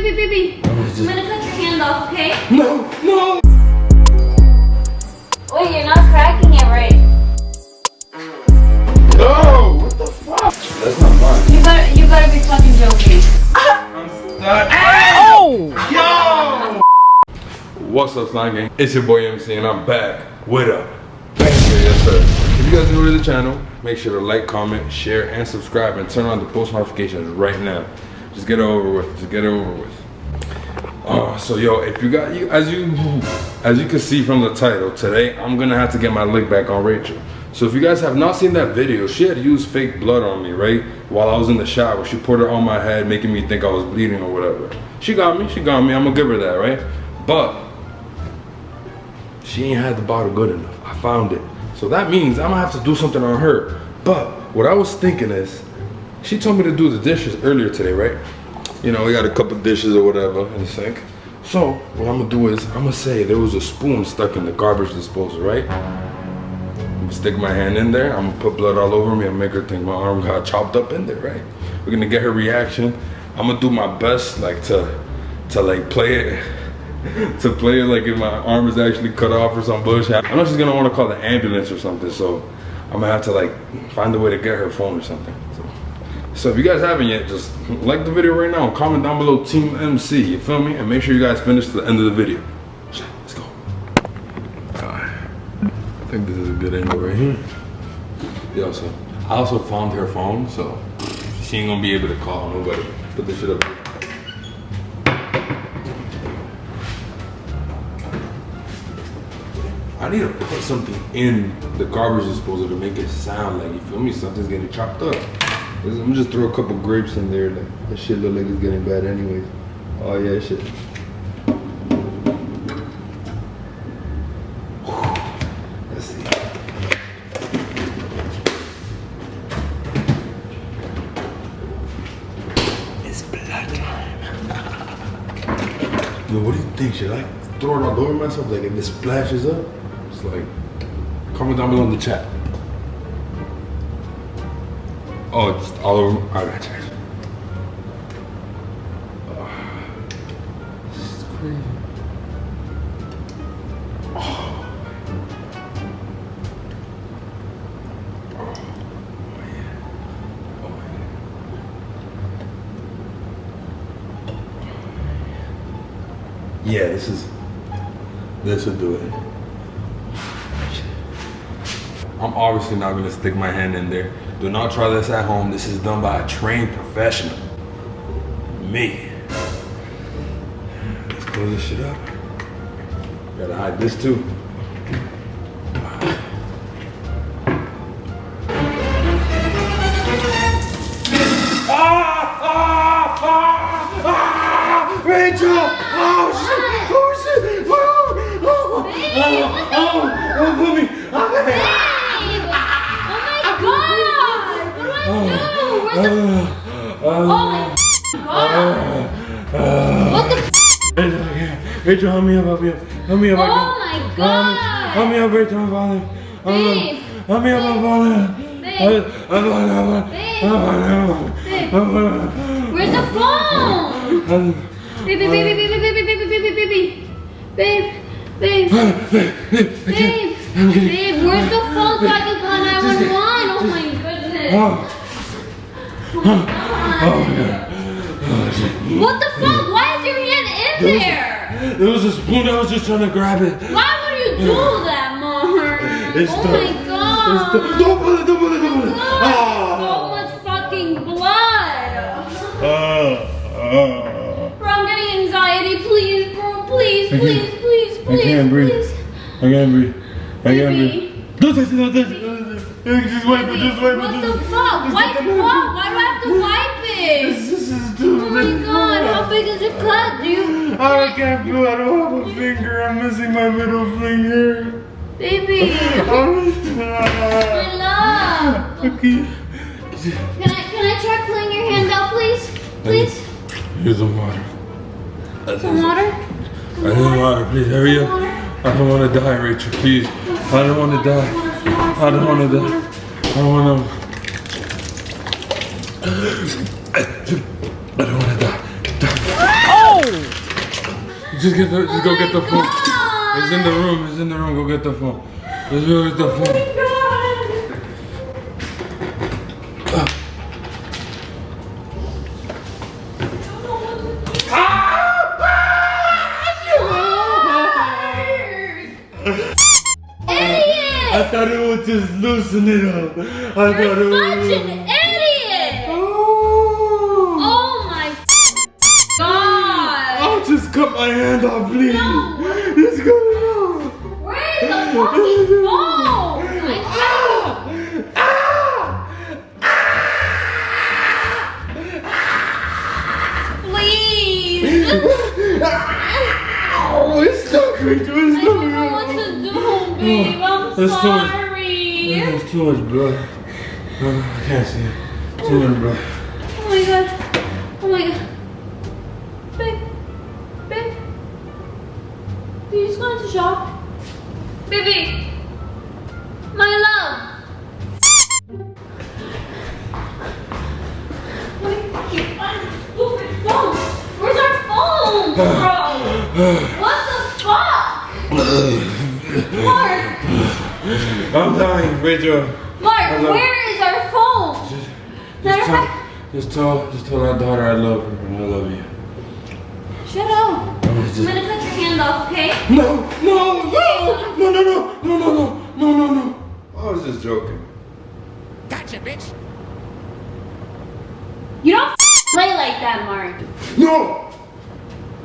Baby. I'm gonna cut your hand off, okay? No. Wait, you're not cracking it right. No, what the fuck? That's not mine. You gotta be fucking joking. Oh! Yo! What's up, Slime Gang? It's your boy MC, and I'm back with a banger, yes sir. If you guys are new to the channel, make sure to like, comment, share, and subscribe, and turn on the post notifications right now. Just get it over with. Just get it over with. So yo, if you got as you can see from the title, today I'm gonna have to get my lick back on Rachel. So if you guys have not seen that video, she had used fake blood on me, right? While I was in the shower. She poured it on my head, making me think I was bleeding or whatever. She got me, I'm gonna give her that, right? But she ain't had the bottle good enough. I found it. So that means I'm gonna have to do something on her. But what I was thinking is, she told me to do the dishes earlier today, right? You know, we got a couple dishes or whatever in the sink. So what I'm gonna do is, I'm gonna say there was a spoon stuck in the garbage disposal, right? I'm gonna stick my hand in there, I'm gonna put blood all over me and make her think my arm got chopped up in there, right? We're gonna get her reaction. I'm gonna do my best, like to like play it, like if my arm is actually cut off or some bullshit. I know she's gonna wanna call the ambulance or something, so I'm gonna have to like find a way to get her phone or something. So if you guys haven't yet, just like the video right now and comment down below Team MC, you feel me? And make sure you guys finish to the end of the video. Let's go. Alright. I think this is a good angle right here. Yo, so I also found her phone, so she ain't gonna be able to call nobody. Put this shit up here. I need to put something in the garbage disposal to make it sound like, you feel me? Something's getting chopped up. I'm gonna just throw a couple grapes in there. That shit look like it's getting bad anyways. Oh yeah, shit. Let's see. It's blood time. Yo, what do you think? Should I throw it all over myself? Like if it splashes up? It's like, comment down below in the chat. Oh, it's all over. I got you. This is crazy. Oh, yeah, this will do it. I'm obviously not gonna stick my hand in there. Do not try this at home. This is done by a trained professional. Me. Let's close this shit up. Gotta hide this too. Rachel! Oh shit! Oh, put me! What the f? Rachel, help me up. Oh my god! Help me up, Rachel, I'm falling. Babe! Help me up, I'm falling. Babe! Where's the phone? Baby! Babe, where's the phone so I can call 911? Oh my goodness! Oh my god! What the fuck? Why is your hand in there? There was a spoon, I was just trying to grab it. Why would you do that, Mark? Oh my god! Don't pull it! So much fucking blood! Bro, I'm getting anxiety. Please, bro. Please. I can't breathe. Don't touch it. Just wipe it. What the fuck? Wipe what? Why do I have to wipe it? This is too Oh my god, how big is your cut, dude? I can't feel it. I don't have a finger. I'm missing my middle finger. Baby. My love. Okay. Can I try pulling your hand out, please? Please? Here's some water. Some water? I need water. Please hurry up. I don't want to die, Rachel. Please. I don't want to die. don't want them. I don't want to die. Oh! Just go get the phone. It's in the room. It's in the room. Go get the phone. Let's go get the phone. I thought it was just loosen it up. I thought it You're was. such an idiot! Oh. Oh my god! I'll just cut my hand off, please. No. Just cut it off. Where's the fucking phone? Please! Oh, it's stuck, Rachel. It's I stuck. don't know what to do, babe. I'm That's too much. sorry. There's too much blood. I can't see it. Too much blood. Oh my god. Oh my god. Babe. Babe. Did you just go into shock? Baby. My love. What are you stupid phone? Where's our phone, bro? What the fuck? Mark. I'm dying, Rachel. Mark, where is our phone? Matter of fact, Just tell that daughter I love her and I love you. shut up. I'm gonna cut your hand off, okay? No. I was just joking. Gotcha, bitch. You don't play like that, Mark. No!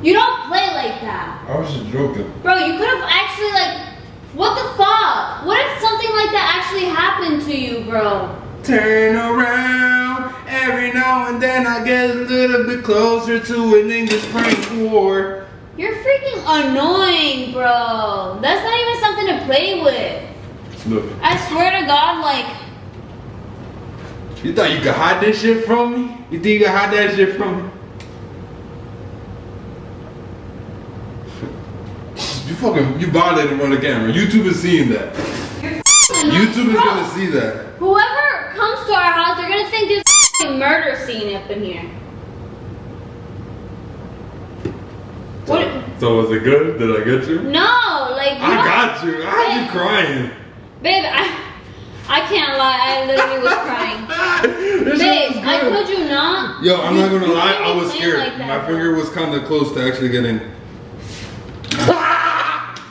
You don't play like that. I was just joking. Bro, you could have actually, what the fuck? What if something like that actually happened to you, bro? Turn around. Every now and then I get a little bit closer to an English prank war. You're freaking annoying, bro. That's not even something to play with. Look. I swear to God, You thought you could hide this shit from me? You think you could hide that shit from me? You violated in front of the camera. YouTube is seeing that. you're YouTube is bro, gonna see that. whoever comes to our house, they're gonna think there's a murder scene up in here. What? So was it good? Did I get you? No, I got you. I had you crying. Babe, I can't lie. I literally was crying. Babe, I could you not? Yo, I'm not gonna You lie. can't I be was playing scared. like that, My bro. finger was kind of close to actually getting.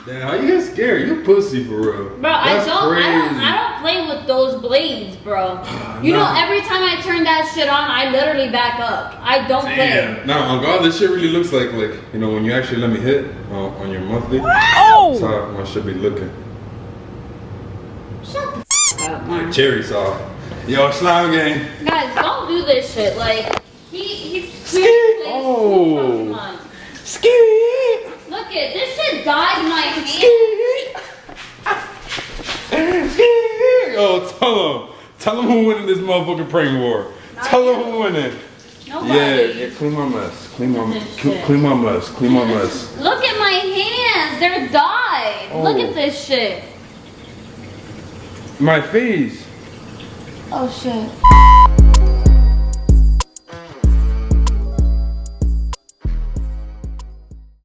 Damn, how you get scared? You pussy for real. Bro, I don't play with those blades, bro. You know, every time I turn that shit on, I literally back up. I don't play. Damn. Nah, on God, this shit really looks like when you actually let me hit on your monthly. Oh! That's how my shit be looking. Shut the f up, man. Cherry sauce. Yo, slime gang. Guys, don't do this shit. He's Oh. much. Ski. Look it, this shit died in my hand. Yo, tell him who winning this motherfucking prank war. Tell him who winning. Nobody. Yeah, clean my mess. Clean my mess. Clean my mess. Look at my hands, they're dyed. Oh. Look at this shit. My face. Oh shit.